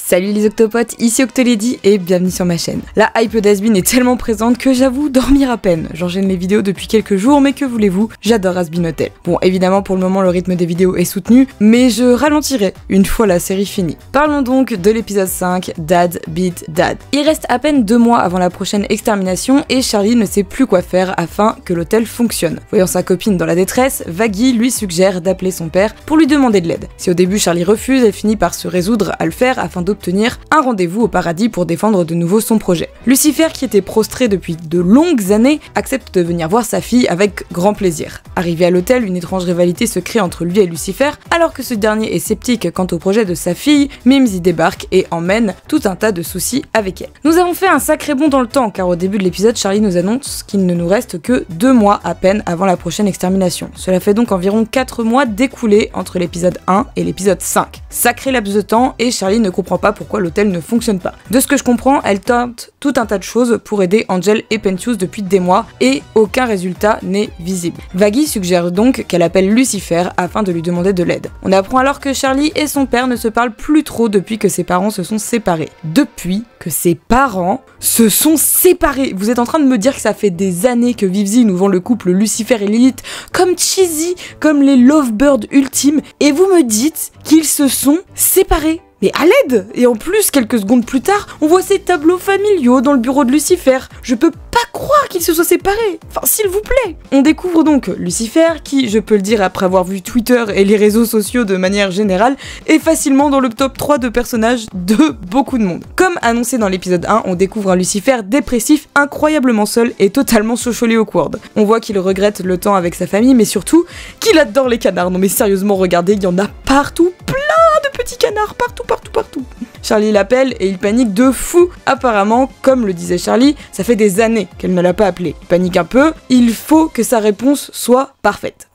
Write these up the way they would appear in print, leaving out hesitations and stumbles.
Salut les octopotes, ici Octolady et bienvenue sur ma chaîne. La hype d'Hasbeen est tellement présente que j'avoue dormir à peine. J'enchaîne les vidéos depuis quelques jours, mais que voulez-vous, j'adore Hazbin Hotel. Bon, évidemment pour le moment le rythme des vidéos est soutenu, mais je ralentirai une fois la série finie. Parlons donc de l'épisode 5, Dad Beat Dad. Il reste à peine 2 mois avant la prochaine extermination et Charlie ne sait plus quoi faire afin que l'hôtel fonctionne. Voyant sa copine dans la détresse, Vaggie lui suggère d'appeler son père pour lui demander de l'aide. Si au début Charlie refuse, elle finit par se résoudre à le faire afin d'obtenir un rendez-vous au paradis pour défendre de nouveau son projet. Lucifer, qui était prostré depuis de longues années, accepte de venir voir sa fille avec grand plaisir. Arrivé à l'hôtel, une étrange rivalité se crée entre lui et Lucifer, alors que ce dernier est sceptique quant au projet de sa fille, Mimsy débarque et emmène tout un tas de soucis avec elle. Nous avons fait un sacré bond dans le temps, car au début de l'épisode, Charlie nous annonce qu'il ne nous reste que 2 mois à peine avant la prochaine extermination. Cela fait donc environ 4 mois d'écoulés entre l'épisode 1 et l'épisode 5. Sacré laps de temps, et Charlie ne comprend pas pourquoi l'hôtel ne fonctionne pas. De ce que je comprends, elle tente tout un tas de choses pour aider Angel et Pentious depuis des mois, et aucun résultat n'est visible. Vaggie suggère donc qu'elle appelle Lucifer afin de lui demander de l'aide. On apprend alors que Charlie et son père ne se parlent plus trop depuis que ses parents se sont séparés. Depuis que ses parents se sont séparés. Vous êtes en train de me dire que ça fait des années que Vivzy nous vend le couple Lucifer et Lilith comme cheesy, comme les lovebirds ultimes, et vous me dites qu'ils se sont séparés. Mais à l'aide! Et en plus, quelques secondes plus tard, on voit ces tableaux familiaux dans le bureau de Lucifer. Je peux pas croire qu'ils se soient séparés! Enfin, s'il vous plaît! On découvre donc Lucifer, qui, je peux le dire après avoir vu Twitter et les réseaux sociaux de manière générale, est facilement dans le top 3 de personnages de beaucoup de monde. Comme annoncé dans l'épisode 1, on découvre un Lucifer dépressif, incroyablement seul et totalement socially awkward. On voit qu'il regrette le temps avec sa famille, mais surtout qu'il adore les canards. Non mais sérieusement, regardez, il y en a partout, plein de petits canards, partout. Charlie l'appelle et il panique de fou. Apparemment, comme le disait Charlie, ça fait des années qu'elle ne l'a pas appelé. Il panique un peu, il faut que sa réponse soit parfaite.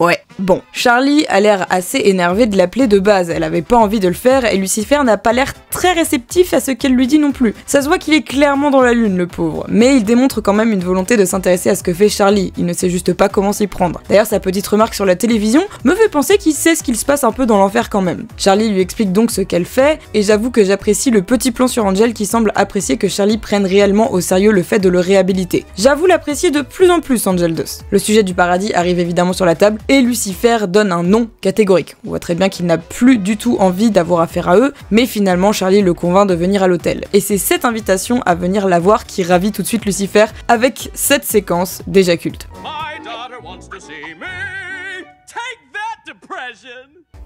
Ouais, bon, Charlie a l'air assez énervé de l'appeler de base, elle avait pas envie de le faire et Lucifer n'a pas l'air très réceptif à ce qu'elle lui dit non plus. Ça se voit qu'il est clairement dans la lune, le pauvre, mais il démontre quand même une volonté de s'intéresser à ce que fait Charlie, il ne sait juste pas comment s'y prendre. D'ailleurs, sa petite remarque sur la télévision me fait penser qu'il sait ce qu'il se passe un peu dans l'enfer quand même. Charlie lui explique donc ce qu'elle fait, et j'avoue que j'apprécie le petit plan sur Angel qui semble apprécier que Charlie prenne réellement au sérieux le fait de le réhabiliter. J'avoue l'apprécier de plus en plus, Angel 2. Le sujet du paradis arrive évidemment sur la table, et Lucifer donne un non catégorique. On voit très bien qu'il n'a plus du tout envie d'avoir affaire à eux, mais finalement Charlie le convainc de venir à l'hôtel. Et c'est cette invitation à venir la voir qui ravit tout de suite Lucifer avec cette séquence déjà culte.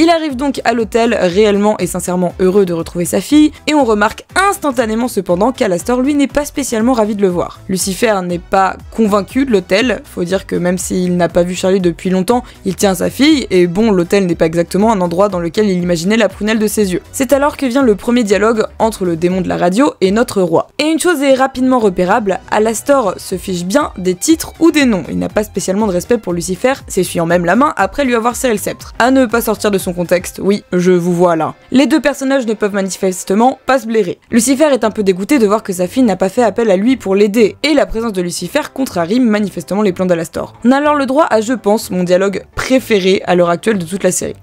Il arrive donc à l'hôtel, réellement et sincèrement heureux de retrouver sa fille, et on remarque instantanément cependant qu'Alastor lui n'est pas spécialement ravi de le voir. Lucifer n'est pas convaincu de l'hôtel, faut dire que même s'il n'a pas vu Charlie depuis longtemps, il tient sa fille, et bon, l'hôtel n'est pas exactement un endroit dans lequel il imaginait la prunelle de ses yeux. C'est alors que vient le premier dialogue entre le démon de la radio et notre roi. Et une chose est rapidement repérable, Alastor se fiche bien des titres ou des noms, il n'a pas spécialement de respect pour Lucifer, s'essuyant même la main après lui avoir serré le sceptre. À ne pas sortir de son contexte, oui, je vous vois là. Les deux personnages ne peuvent manifestement pas se blairer. Lucifer est un peu dégoûté de voir que sa fille n'a pas fait appel à lui pour l'aider, et la présence de Lucifer contrarie manifestement les plans d'Alastor. On a alors le droit à, je pense, mon dialogue préféré à l'heure actuelle de toute la série.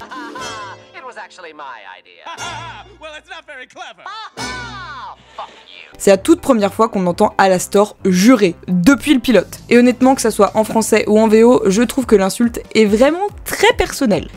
C'est la toute première fois qu'on entend Alastor jurer, depuis le pilote. Et honnêtement, que ça soit en français ou en VO, je trouve que l'insulte est vraiment très personnelle.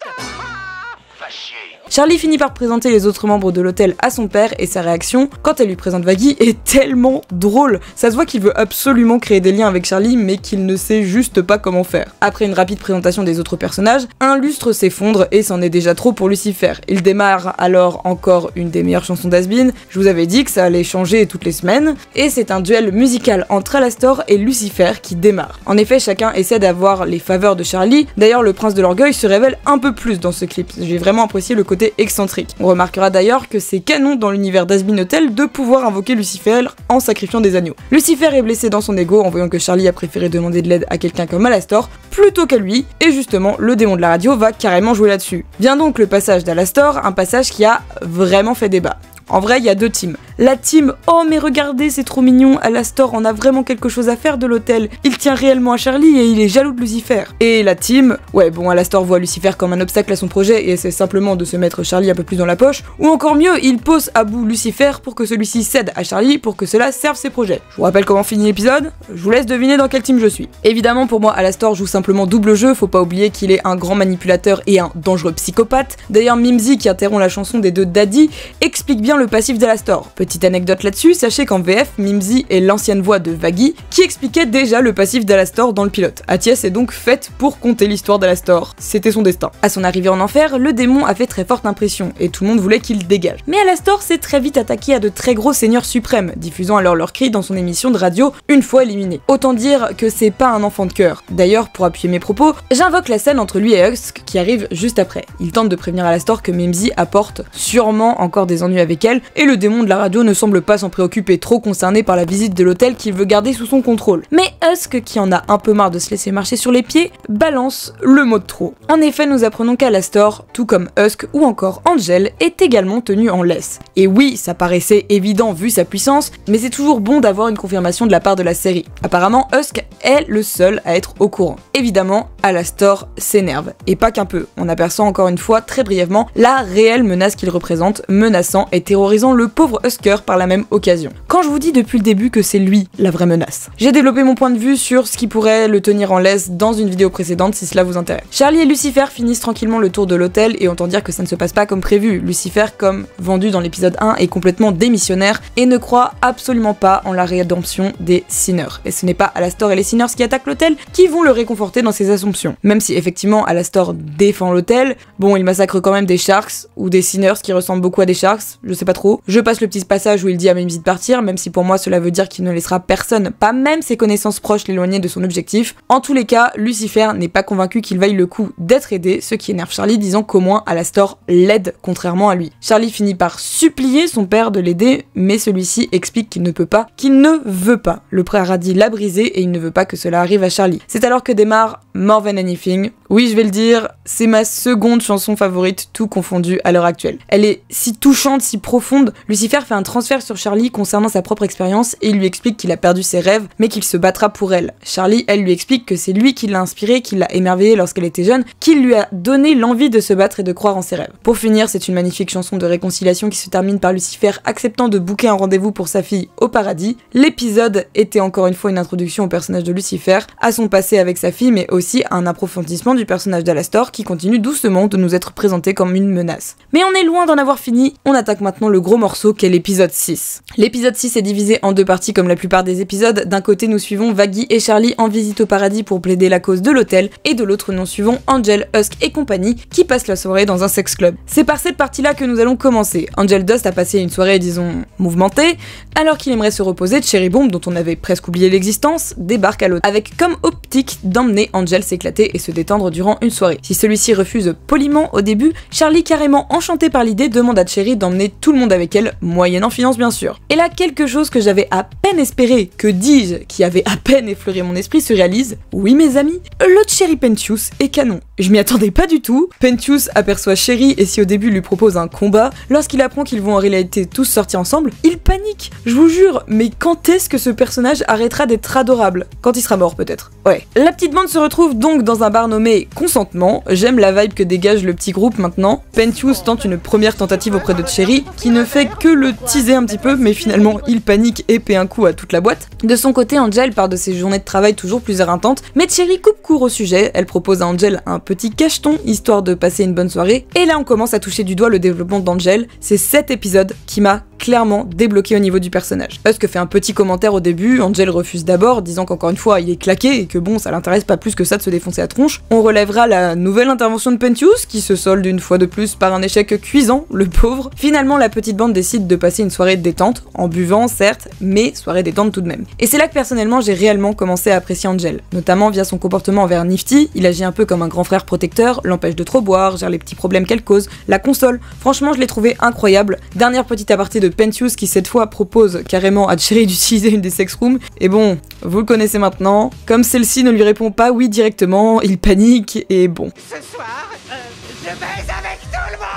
Charlie finit par présenter les autres membres de l'hôtel à son père et sa réaction, quand elle lui présente Vaggie, est tellement drôle. Ça se voit qu'il veut absolument créer des liens avec Charlie, mais qu'il ne sait juste pas comment faire. Après une rapide présentation des autres personnages, un lustre s'effondre et c'en est déjà trop pour Lucifer. Il démarre alors encore une des meilleures chansons d'Hasbeen, je vous avais dit que ça allait changer toutes les semaines, et c'est un duel musical entre Alastor et Lucifer qui démarre. En effet, chacun essaie d'avoir les faveurs de Charlie, d'ailleurs le prince de l'orgueil se révèle un peu plus dans ce clip, j'ai vraiment apprécié le côté excentrique. On remarquera d'ailleurs que c'est canon dans l'univers d'Hasbeen Hotel de pouvoir invoquer Lucifer en sacrifiant des agneaux. Lucifer est blessé dans son ego en voyant que Charlie a préféré demander de l'aide à quelqu'un comme Alastor plutôt qu'à lui, et justement le démon de la radio va carrément jouer là-dessus. Vient donc le passage d'Alastor, un passage qui a vraiment fait débat. En vrai, il y a deux teams. La team « Oh mais regardez, c'est trop mignon, Alastor en a vraiment quelque chose à faire de l'hôtel, il tient réellement à Charlie et il est jaloux de Lucifer. » Et la team « Ouais bon, Alastor voit Lucifer comme un obstacle à son projet et essaie simplement de se mettre Charlie un peu plus dans la poche. » Ou encore mieux, il pose à bout Lucifer pour que celui-ci cède à Charlie pour que cela serve ses projets. Je vous rappelle comment finit l'épisode, je vous laisse deviner dans quelle team je suis. Évidemment pour moi, Alastor joue simplement double jeu, faut pas oublier qu'il est un grand manipulateur et un dangereux psychopathe. D'ailleurs Mimsy, qui interrompt la chanson des deux Daddy, explique bien le passif d'Alastor. Petite anecdote là-dessus, sachez qu'en VF, Mimsy est l'ancienne voix de Vaggy, qui expliquait déjà le passif d'Alastor dans le pilote. Atiès est donc faite pour conter l'histoire d'Alastor. C'était son destin. À son arrivée en enfer, le démon a fait très forte impression, et tout le monde voulait qu'il dégage. Mais Alastor s'est très vite attaqué à de très gros seigneurs suprêmes, diffusant alors leurs cris dans son émission de radio une fois éliminé. Autant dire que c'est pas un enfant de cœur. D'ailleurs, pour appuyer mes propos, j'invoque la scène entre lui et Husk qui arrive juste après. Il tente de prévenir Alastor que Mimsy apporte sûrement encore des ennuis avec elle, et le démon de la radio ne semble pas s'en préoccuper, trop concerné par la visite de l'hôtel qu'il veut garder sous son contrôle. Mais Husk, qui en a un peu marre de se laisser marcher sur les pieds, balance le mot de trop. En effet, nous apprenons qu'Alastor, tout comme Husk ou encore Angel, est également tenu en laisse. Et oui, ça paraissait évident vu sa puissance, mais c'est toujours bon d'avoir une confirmation de la part de la série. Apparemment, Husk est le seul à être au courant. Évidemment, Alastor s'énerve, et pas qu'un peu. On aperçoit encore une fois, très brièvement, la réelle menace qu'il représente, menaçant et terrorisant le pauvre Husker par la même occasion. Quand je vous dis depuis le début que c'est lui la vraie menace. J'ai développé mon point de vue sur ce qui pourrait le tenir en laisse dans une vidéo précédente si cela vous intéresse. Charlie et Lucifer finissent tranquillement le tour de l'hôtel et autant dire que ça ne se passe pas comme prévu. Lucifer, comme vendu dans l'épisode 1, est complètement démissionnaire et ne croit absolument pas en la rédemption des Sinners. Et ce n'est pas Alastor et les Sinners qui attaquent l'hôtel qui vont le réconforter dans ses assumptions. Même si effectivement Alastor défend l'hôtel, bon il massacre quand même des Sharks ou des Sinners qui ressemblent beaucoup à des Sharks, je sais pas trop. Je passe le petit passage où il dit à Mimsy de partir, même si pour moi cela veut dire qu'il ne laissera personne, pas même ses connaissances proches, l'éloigner de son objectif. En tous les cas, Lucifer n'est pas convaincu qu'il vaille le coup d'être aidé, ce qui énerve Charlie, disant qu'au moins Alastor l'aide contrairement à lui. Charlie finit par supplier son père de l'aider, mais celui-ci explique qu'il ne peut pas, qu'il ne veut pas. Le paradis l'a brisé et il ne veut pas que cela arrive à Charlie. C'est alors que démarre More Than Anything. Oui, je vais le dire, c'est ma seconde chanson favorite, tout confondu à l'heure actuelle. Elle est si touchante, si profonde. Lucifer fait un transfert sur Charlie concernant sa propre expérience et il lui explique qu'il a perdu ses rêves, mais qu'il se battra pour elle. Charlie, elle, lui explique que c'est lui qui l'a inspirée, qui l'a émerveillée lorsqu'elle était jeune, qui lui a donné l'envie de se battre et de croire en ses rêves. Pour finir, c'est une magnifique chanson de réconciliation qui se termine par Lucifer acceptant de booker un rendez-vous pour sa fille au paradis. L'épisode était encore une fois une introduction au personnage de Lucifer, à son passé avec sa fille, mais aussi un approfondissement du personnage d'Alastor qui continue doucement de nous être présenté comme une menace. Mais on est loin d'en avoir fini, on attaque maintenant le gros morceau qu'est l'épisode 6. L'épisode 6 est divisé en deux parties comme la plupart des épisodes. D'un côté nous suivons Vaggy et Charlie en visite au paradis pour plaider la cause de l'hôtel, et de l'autre nous suivons Angel, Husk et compagnie qui passent la soirée dans un sex club. C'est par cette partie-là que nous allons commencer. Angel Dust a passé une soirée, disons, mouvementée, alors qu'il aimerait se reposer. Cherry Bomb, dont on avait presque oublié l'existence, débarque à l'hôtel, avec comme optique d'emmener Angel s'éclater et se détendre durant une soirée. Si celui-ci refuse poliment au début, Charlie, carrément enchanté par l'idée, demande à Cherry d'emmener tout le monde avec elle, moyennant finance bien sûr. Et là, quelque chose que j'avais à peine espéré, que dis-je, qui avait à peine effleuré mon esprit, se réalise. Oui mes amis, le Cherry Pentious est canon. Je m'y attendais pas du tout. Pentious aperçoit Cherry et si au début lui propose un combat, lorsqu'il apprend qu'ils vont en réalité tous sortir ensemble, il panique. Je vous jure, mais quand est-ce que ce personnage arrêtera d'être adorable? Quand il sera mort peut-être. Ouais. La petite bande se retrouve donc dans un bar nommé Consentement. J'aime la vibe que dégage le petit groupe maintenant. Pentious tente une première tentative auprès de Cherry, qui ne fait que le teaser un petit peu, mais finalement il panique et paie un coup à toute la boîte. De son côté, Angel part de ses journées de travail toujours plus éreintantes, mais Cherry coupe court au sujet. Elle propose à Angel un petit cacheton, histoire de passer une bonne soirée. Et là on commence à toucher du doigt le développement d'Angel. C'est cet épisode qui m'a clairement débloqué au niveau du personnage. Husk fait un petit commentaire au début, Angel refuse d'abord, disant qu'encore une fois il est claqué et que bon, ça l'intéresse pas plus que ça de se défoncer la tronche. On relèvera la nouvelle intervention de Pentious, qui se solde une fois de plus par un échec cuisant, le pauvre. Finalement, la petite bande décide de passer une soirée de détente, en buvant certes, mais soirée détente tout de même. Et c'est là que personnellement j'ai réellement commencé à apprécier Angel, notamment via son comportement envers Nifty. Il agit un peu comme un grand frère protecteur, l'empêche de trop boire, gère les petits problèmes qu'elle cause, la console. Franchement, je l'ai trouvé incroyable. Dernière petite aparté de Pentious qui cette fois propose carrément à Cherry d'utiliser une des sex rooms. Et bon, vous le connaissez maintenant. Comme celle-ci ne lui répond pas oui directement, il panique et bon. Ce soir, je baise avec tout le monde.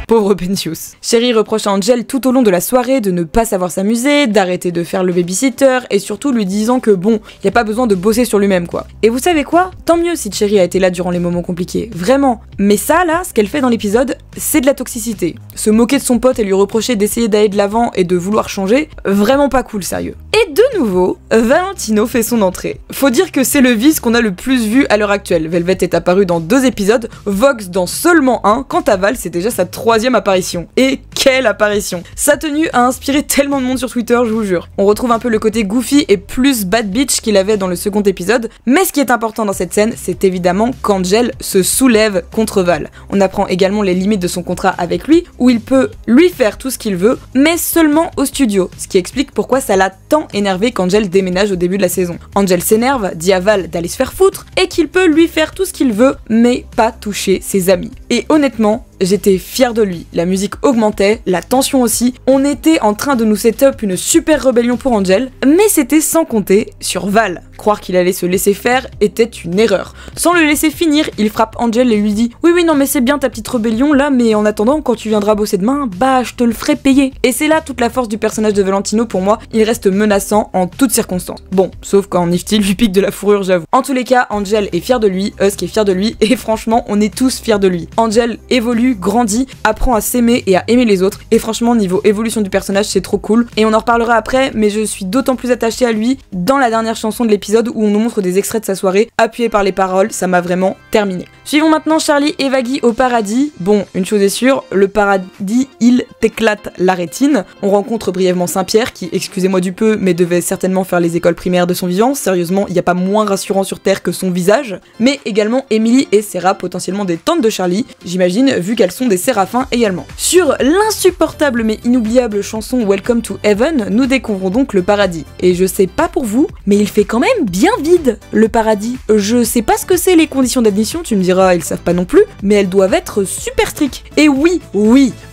Pauvre Pensius. Sherry reproche à Angel tout au long de la soirée de ne pas savoir s'amuser, d'arrêter de faire le babysitter, et surtout lui disant que bon, y a pas besoin de bosser sur lui-même quoi. Et vous savez quoi? Tant mieux si Sherry a été là durant les moments compliqués, vraiment. Mais ça là, ce qu'elle fait dans l'épisode, c'est de la toxicité. Se moquer de son pote et lui reprocher d'essayer d'aller de l'avant et de vouloir changer, vraiment pas cool sérieux. Et de nouveau, Valentino fait son entrée. Faut dire que c'est le vice qu'on a le plus vu à l'heure actuelle. Velvet est apparu dans 2 épisodes, Vox dans seulement 1, quant à Val c'est déjà sa 3e apparition. Et quelle apparition! Sa tenue a inspiré tellement de monde sur Twitter, je vous jure. On retrouve un peu le côté goofy et plus bad bitch qu'il avait dans le second épisode, mais ce qui est important dans cette scène, c'est évidemment qu'Angel se soulève contre Val. On apprend également les limites de son contrat avec lui, où il peut lui faire tout ce qu'il veut, mais seulement au studio, ce qui explique pourquoi ça l'a tant énervé qu'Angel déménage au début de la saison. Angel s'énerve, dit à Val d'aller se faire foutre, et qu'il peut lui faire tout ce qu'il veut, mais pas toucher ses amis. Et honnêtement, j'étais fière de lui, la musique augmentait, la tension aussi, on était en train de nous set up une super rébellion pour Angel, mais c'était sans compter sur Val. Croire qu'il allait se laisser faire était une erreur. Sans le laisser finir, il frappe Angel et lui dit « Oui non mais c'est bien ta petite rébellion là, mais en attendant quand tu viendras bosser demain, bah je te le ferai payer. » Et c'est là toute la force du personnage de Valentino pour moi, il reste menaçant en toutes circonstances. Bon, sauf quand Nifty lui pique de la fourrure j'avoue. En tous les cas, Angel est fier de lui, Husk est fier de lui, et franchement on est tous fiers de lui. Angel évolue, grandit, apprend à s'aimer et à aimer les autres, et franchement niveau évolution du personnage c'est trop cool, et on en reparlera après, mais je suis d'autant plus attachée à lui dans la dernière chanson de l'épisode où on nous montre des extraits de sa soirée, appuyés par les paroles, ça m'a vraiment terminé. Suivons maintenant Charlie et Vaggie au paradis. Bon, une chose est sûre, le paradis, il t'éclate la rétine. On rencontre brièvement Saint-Pierre, qui, excusez-moi du peu, mais devait certainement faire les écoles primaires de son vivant, sérieusement, il n'y a pas moins rassurant sur Terre que son visage. Mais également Emily et Sarah, potentiellement des tantes de Charlie, j'imagine, vu qu'elles sont des séraphins également. Sur l'insupportable mais inoubliable chanson Welcome to Heaven, nous découvrons donc le paradis. Et je sais pas pour vous, mais il fait quand même bien vide, le paradis. Je sais pas ce que c'est les conditions d'admission, tu me diras, ils savent pas non plus, mais elles doivent être super strictes. Et oui,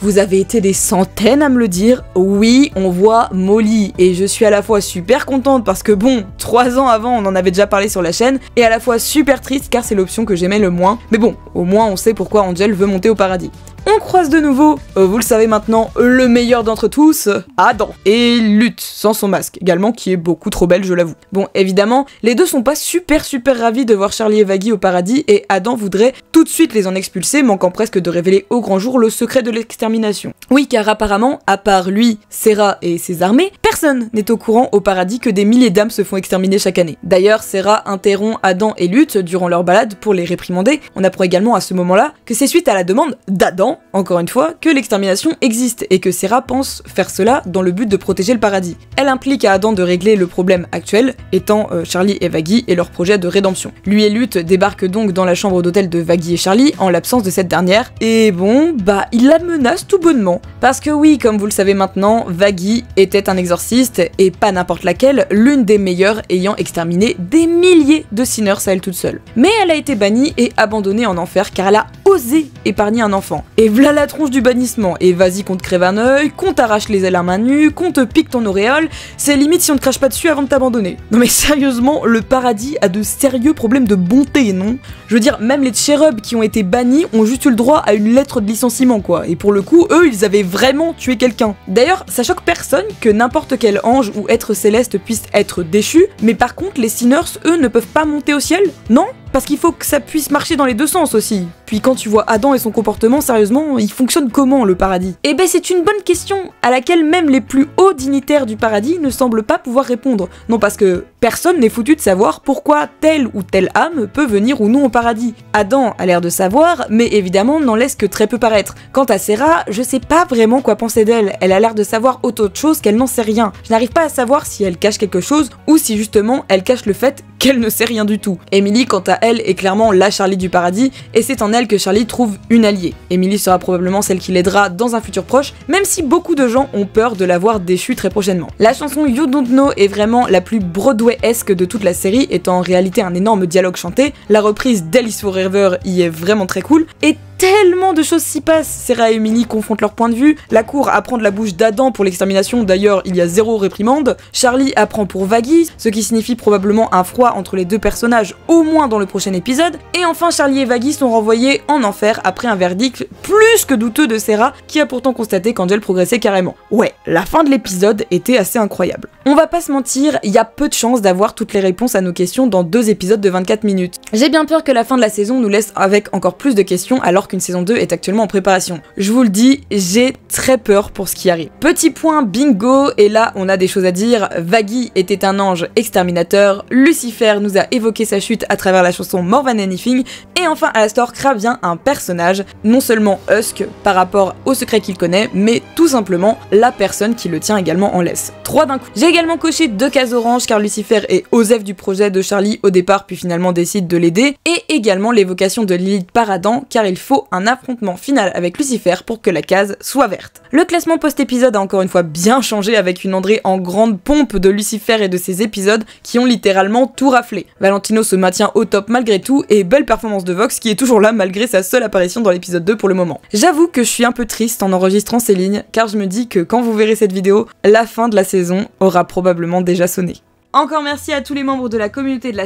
vous avez été des centaines à me le dire, oui, on voit Molly, et je suis à la fois super contente parce que bon, 3 ans avant on en avait déjà parlé sur la chaîne, et à la fois super triste car c'est l'option que j'aimais le moins, mais bon, au moins on sait pourquoi Angel veut monter au paradis. On croise de nouveau, vous le savez maintenant, le meilleur d'entre tous, Adam, et Lutte, sans son masque, également, qui est beaucoup trop belle, je l'avoue. Bon, évidemment, les deux sont pas super ravis de voir Charlie et Vaggie au paradis, et Adam voudrait tout de suite les en expulser, manquant presque de révéler au grand jour le secret de l'extermination. Oui, car apparemment, à part lui, Sarah et ses armées, personne n'est au courant au paradis que des milliers d'âmes se font exterminer chaque année. D'ailleurs, Sarah interrompt Adam et Lutte durant leur balade pour les réprimander. On apprend également à ce moment-là que c'est suite à la demande d'Adam, encore une fois, que l'extermination existe et que Sarah pense faire cela dans le but de protéger le paradis. Elle implique à Adam de régler le problème actuel, étant Charlie et Vaggie et leur projet de rédemption. Lui et Lutte débarquent donc dans la chambre d'hôtel de Vaggie et Charlie en l'absence de cette dernière, et bon, bah il la menace tout bonnement. Parce que oui, comme vous le savez maintenant, Vaggie était un exorciste, et pas n'importe laquelle, l'une des meilleures ayant exterminé des milliers de sinners à elle toute seule. Mais elle a été bannie et abandonnée en enfer car elle a osé épargner un enfant. Et v'là la tronche du bannissement, et vas-y qu'on te crève un œil, qu'on t'arrache les ailes à main nue, qu'on te pique ton auréole, c'est limite si on te crache pas dessus avant de t'abandonner. Non mais sérieusement, le paradis a de sérieux problèmes de bonté, non? Je veux dire, même les cherubs qui ont été bannis ont juste eu le droit à une lettre de licenciement quoi, et pour le coup, eux, ils avaient vraiment tué quelqu'un. D'ailleurs, ça choque personne que n'importe quel ange ou être céleste puisse être déchu, mais par contre, les sinners, eux, ne peuvent pas monter au ciel? Non? Parce qu'il faut que ça puisse marcher dans les deux sens aussi. Puis quand tu vois Adam et son comportement, sérieusement, il fonctionne comment le paradis? Eh ben c'est une bonne question, à laquelle même les plus hauts dignitaires du paradis ne semblent pas pouvoir répondre. Non parce que personne n'est foutu de savoir pourquoi telle ou telle âme peut venir ou non au paradis. Adam a l'air de savoir, mais évidemment n'en laisse que très peu paraître. Quant à Sarah, je sais pas vraiment quoi penser d'elle, elle a l'air de savoir autre chose qu'elle n'en sait rien. Je n'arrive pas à savoir si elle cache quelque chose, ou si justement elle cache le fait qu'elle ne sait rien du tout. Emily, quant à elle, est clairement la Charlie du paradis, et c'est en elle que Charlie trouve une alliée. Emily sera probablement celle qui l'aidera dans un futur proche, même si beaucoup de gens ont peur de la voir déchue très prochainement. La chanson You Don't Know est vraiment la plus Broadway-esque de toute la série, étant en réalité un énorme dialogue chanté. La reprise d'Alice Forever y est vraiment très cool, et tellement de choses s'y passent. Sarah et Emily confrontent leurs points de vue, la cour apprend de la bouche d'Adam pour l'extermination, d'ailleurs il y a 0 réprimande, Charlie apprend pour Vaggie, ce qui signifie probablement un froid entre les deux personnages, au moins dans le prochain épisode, et enfin Charlie et Vaggie sont renvoyés en enfer après un verdict plus que douteux de Sarah, qui a pourtant constaté qu'Angel progressait carrément. Ouais, la fin de l'épisode était assez incroyable. On va pas se mentir, il y a peu de chances d'avoir toutes les réponses à nos questions dans 2 épisodes de 24 minutes. J'ai bien peur que la fin de la saison nous laisse avec encore plus de questions alors qu'une saison 2 est actuellement en préparation. Je vous le dis, j'ai très peur pour ce qui arrive. Petit point bingo, et là on a des choses à dire. Vaggie était un ange exterminateur, Lucifer nous a évoqué sa chute à travers la chanson More Than Anything, et enfin Alastor devient un personnage, non seulement Husk par rapport au secret qu'il connaît, mais tout simplement la personne qui le tient également en laisse. 3 d'un coup. J'ai également coché 2 cases oranges car Lucifer est Osef du projet de Charlie au départ puis finalement décide de l'aider, et également l'évocation de Lilith par Adam car il faut un affrontement final avec Lucifer pour que la case soit verte. Le classement post-épisode a encore une fois bien changé avec une André en grande pompe de Lucifer et de ses épisodes qui ont littéralement tout raflé. Valentino se maintient au top malgré tout et belle performance de Vox qui est toujours là malgré sa seule apparition dans l'épisode 2 pour le moment. J'avoue que je suis un peu triste en enregistrant ces lignes car je me dis que quand vous verrez cette vidéo, la fin de la saison aura probablement déjà sonné. Encore merci à tous les membres de la communauté de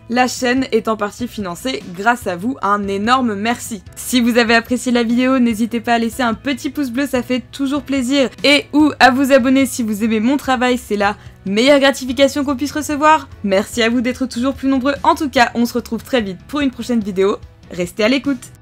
la chaîne est en partie financée grâce à vous, un énorme merci. Si vous avez apprécié la vidéo, n'hésitez pas à laisser un petit pouce bleu, ça fait toujours plaisir, et ou à vous abonner si vous aimez mon travail, c'est la meilleure gratification qu'on puisse recevoir. Merci à vous d'être toujours plus nombreux, en tout cas on se retrouve très vite pour une prochaine vidéo, restez à l'écoute.